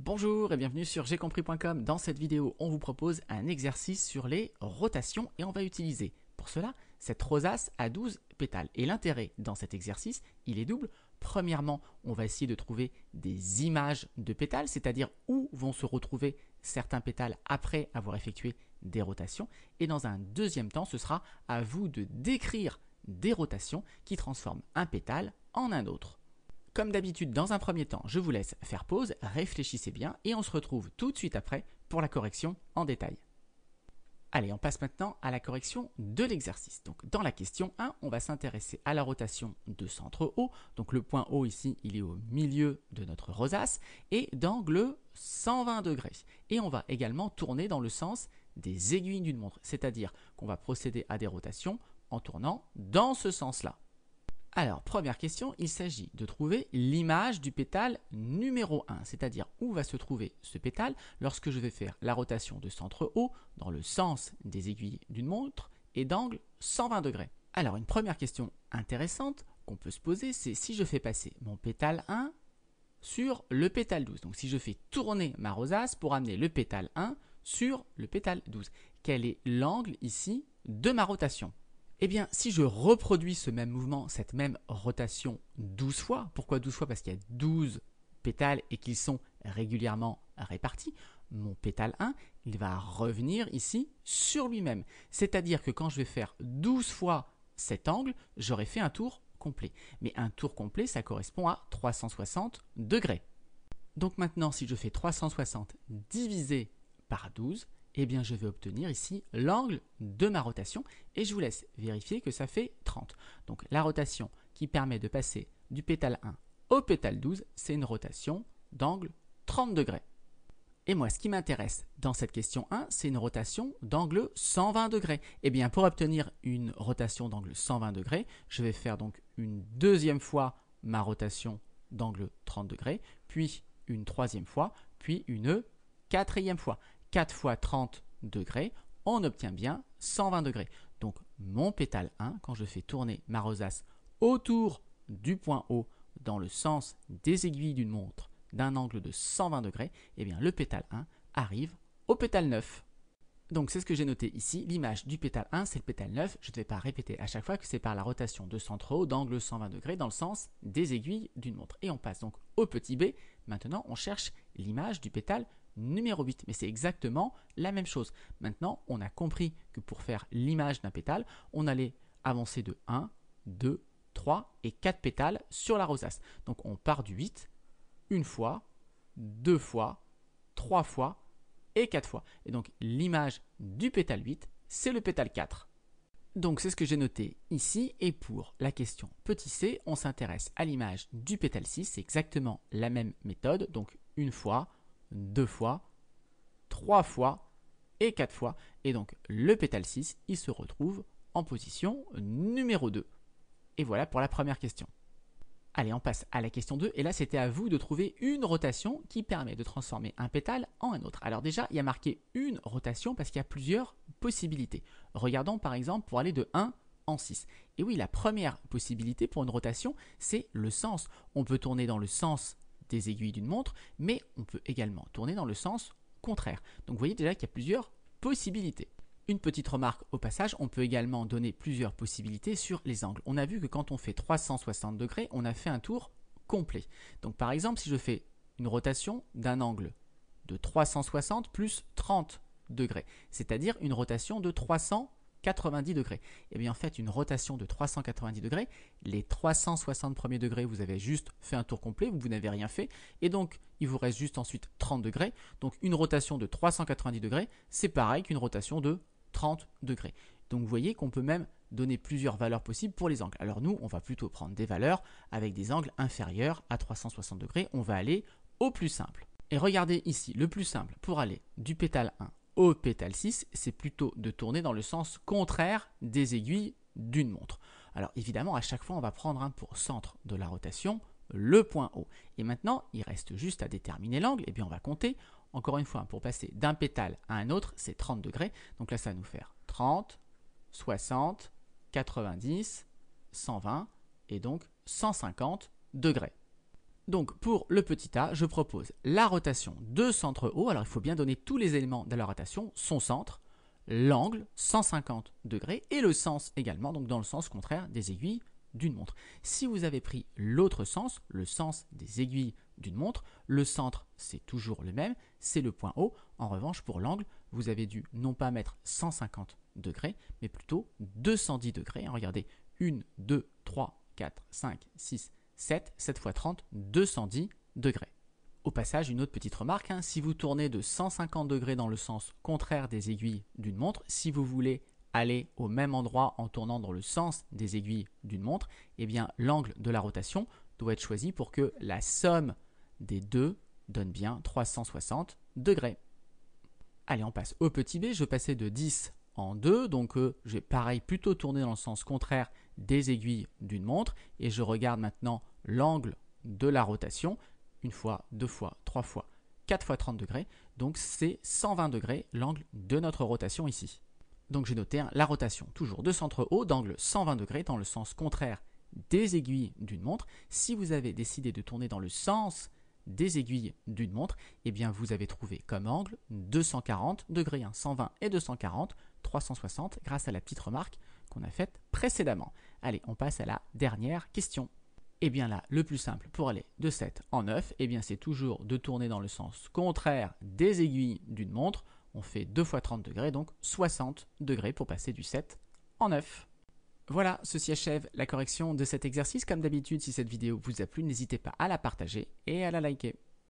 Bonjour et bienvenue sur jaicompris.com. Dans cette vidéo, on vous propose un exercice sur les rotations et on va utiliser pour cela cette rosace à 12 pétales. Et l'intérêt dans cet exercice, il est double. Premièrement, on va essayer de trouver des images de pétales, c'est-à-dire où vont se retrouver certains pétales après avoir effectué des rotations. Et dans un deuxième temps, ce sera à vous de décrire des rotations qui transforment un pétale en un autre. Comme d'habitude, dans un premier temps, je vous laisse faire pause, réfléchissez bien et on se retrouve tout de suite après pour la correction en détail. Allez, on passe maintenant à la correction de l'exercice. Donc, dans la question 1, on va s'intéresser à la rotation de centre O. Donc, le point O ici, il est au milieu de notre rosace et d'angle 120 degrés. Et on va également tourner dans le sens des aiguilles d'une montre, c'est-à-dire qu'on va procéder à des rotations en tournant dans ce sens-là. Alors, première question, il s'agit de trouver l'image du pétale numéro 1, c'est-à-dire où va se trouver ce pétale lorsque je vais faire la rotation de centre O dans le sens des aiguilles d'une montre et d'angle 120 degrés. Alors, une première question intéressante qu'on peut se poser, c'est si je fais passer mon pétale 1 sur le pétale 12. Donc, si je fais tourner ma rosace pour amener le pétale 1 sur le pétale 12, quel est l'angle ici de ma rotation ? Eh bien, si je reproduis ce même mouvement, cette même rotation 12 fois, pourquoi 12 fois? Parce qu'il y a 12 pétales et qu'ils sont régulièrement répartis, mon pétale 1, il va revenir ici sur lui-même. C'est-à-dire que quand je vais faire 12 fois cet angle, j'aurai fait un tour complet. Mais un tour complet, ça correspond à 360 degrés. Donc maintenant, si je fais 360 divisé par 12, eh bien je vais obtenir ici l'angle de ma rotation et je vous laisse vérifier que ça fait 30. Donc la rotation qui permet de passer du pétale 1 au pétale 12, c'est une rotation d'angle 30 degrés. Et moi, ce qui m'intéresse dans cette question 1, c'est une rotation d'angle 120 degrés. Eh bien, pour obtenir une rotation d'angle 120 degrés, je vais faire donc une deuxième fois ma rotation d'angle 30 degrés, puis une troisième fois, puis une quatrième fois. 4 fois 30 degrés, on obtient bien 120 degrés. Donc mon pétale 1, quand je fais tourner ma rosace autour du point O dans le sens des aiguilles d'une montre d'un angle de 120 degrés, eh bien le pétale 1 arrive au pétale 9. Donc c'est ce que j'ai noté ici, l'image du pétale 1 c'est le pétale 9, je ne vais pas répéter à chaque fois que c'est par la rotation de centre O d'angle 120 degrés dans le sens des aiguilles d'une montre. Et on passe donc au petit b, maintenant on cherche l'image du pétale numéro 8, mais c'est exactement la même chose. Maintenant, on a compris que pour faire l'image d'un pétale, on allait avancer de 1, 2, 3 et 4 pétales sur la rosace. Donc on part du 8, une fois, deux fois, trois fois et 4 fois. Et donc l'image du pétale 8, c'est le pétale 4. Donc c'est ce que j'ai noté ici et pour la question petit c, on s'intéresse à l'image du pétale 6, c'est exactement la même méthode, donc une fois, deux fois, trois fois et quatre fois. Et donc le pétale 6, il se retrouve en position numéro 2. Et voilà pour la première question. Allez, on passe à la question 2. Et là, c'était à vous de trouver une rotation qui permet de transformer un pétale en un autre. Alors déjà, il y a marqué une rotation parce qu'il y a plusieurs possibilités. Regardons par exemple pour aller de 1 en 6. Et oui, la première possibilité pour une rotation, c'est le sens. On peut tourner dans le sens des aiguilles d'une montre, mais on peut également tourner dans le sens contraire. Donc vous voyez déjà qu'il y a plusieurs possibilités. Une petite remarque au passage, on peut également donner plusieurs possibilités sur les angles. On a vu que quand on fait 360 degrés, on a fait un tour complet. Donc par exemple, si je fais une rotation d'un angle de 360 plus 30 degrés, c'est-à-dire une rotation de 390 degrés. Et bien en fait, une rotation de 390 degrés, les 360 premiers degrés, vous avez juste fait un tour complet, vous n'avez rien fait, et donc il vous reste juste ensuite 30 degrés. Donc une rotation de 390 degrés, c'est pareil qu'une rotation de 30 degrés. Donc vous voyez qu'on peut même donner plusieurs valeurs possibles pour les angles. Alors nous, on va plutôt prendre des valeurs avec des angles inférieurs à 360 degrés, on va aller au plus simple. Et regardez ici, le plus simple pour aller du pétale 1 au pétale 6, c'est plutôt de tourner dans le sens contraire des aiguilles d'une montre. Alors évidemment, à chaque fois, on va prendre pour centre de la rotation le point O. Et maintenant, il reste juste à déterminer l'angle. Et bien, on va compter. Encore une fois, pour passer d'un pétale à un autre, c'est 30 degrés. Donc là, ça va nous faire 30, 60, 90, 120 et donc 150 degrés. Donc pour le petit a, je propose la rotation de centre O. Alors il faut bien donner tous les éléments de la rotation, son centre, l'angle 150 degrés et le sens également, donc dans le sens contraire des aiguilles d'une montre. Si vous avez pris l'autre sens, le sens des aiguilles d'une montre, le centre c'est toujours le même, c'est le point O. En revanche, pour l'angle, vous avez dû non pas mettre 150 degrés, mais plutôt 210 degrés. Regardez, 1, 2, 3, 4, 5, 6, 7, 7 fois 30, 210 degrés. Au passage, une autre petite remarque, si vous tournez de 150 degrés dans le sens contraire des aiguilles d'une montre, si vous voulez aller au même endroit en tournant dans le sens des aiguilles d'une montre, eh bien l'angle de la rotation doit être choisi pour que la somme des deux donne bien 360 degrés. Allez, on passe au petit b. Je passais de 10 en 2, donc je vais pareil plutôt tourner dans le sens contraire des aiguilles d'une montre et je regarde maintenant l'angle de la rotation, une fois, deux fois, trois fois, 4 fois 30 degrés, donc c'est 120 degrés l'angle de notre rotation ici. Donc j'ai noté la rotation toujours de centre O d'angle 120 degrés dans le sens contraire des aiguilles d'une montre. Si vous avez décidé de tourner dans le sens des aiguilles d'une montre, eh bien vous avez trouvé comme angle 240 degrés, 120 et 240, 360 grâce à la petite remarque qu'on a faite précédemment. Allez, on passe à la dernière question. Et bien là, le plus simple pour aller de 7 en 9, eh bien c'est toujours de tourner dans le sens contraire des aiguilles d'une montre. On fait 2 fois 30 degrés, donc 60 degrés pour passer du 7 en 9. Voilà, ceci achève la correction de cet exercice. Comme d'habitude, si cette vidéo vous a plu, n'hésitez pas à la partager et à la liker.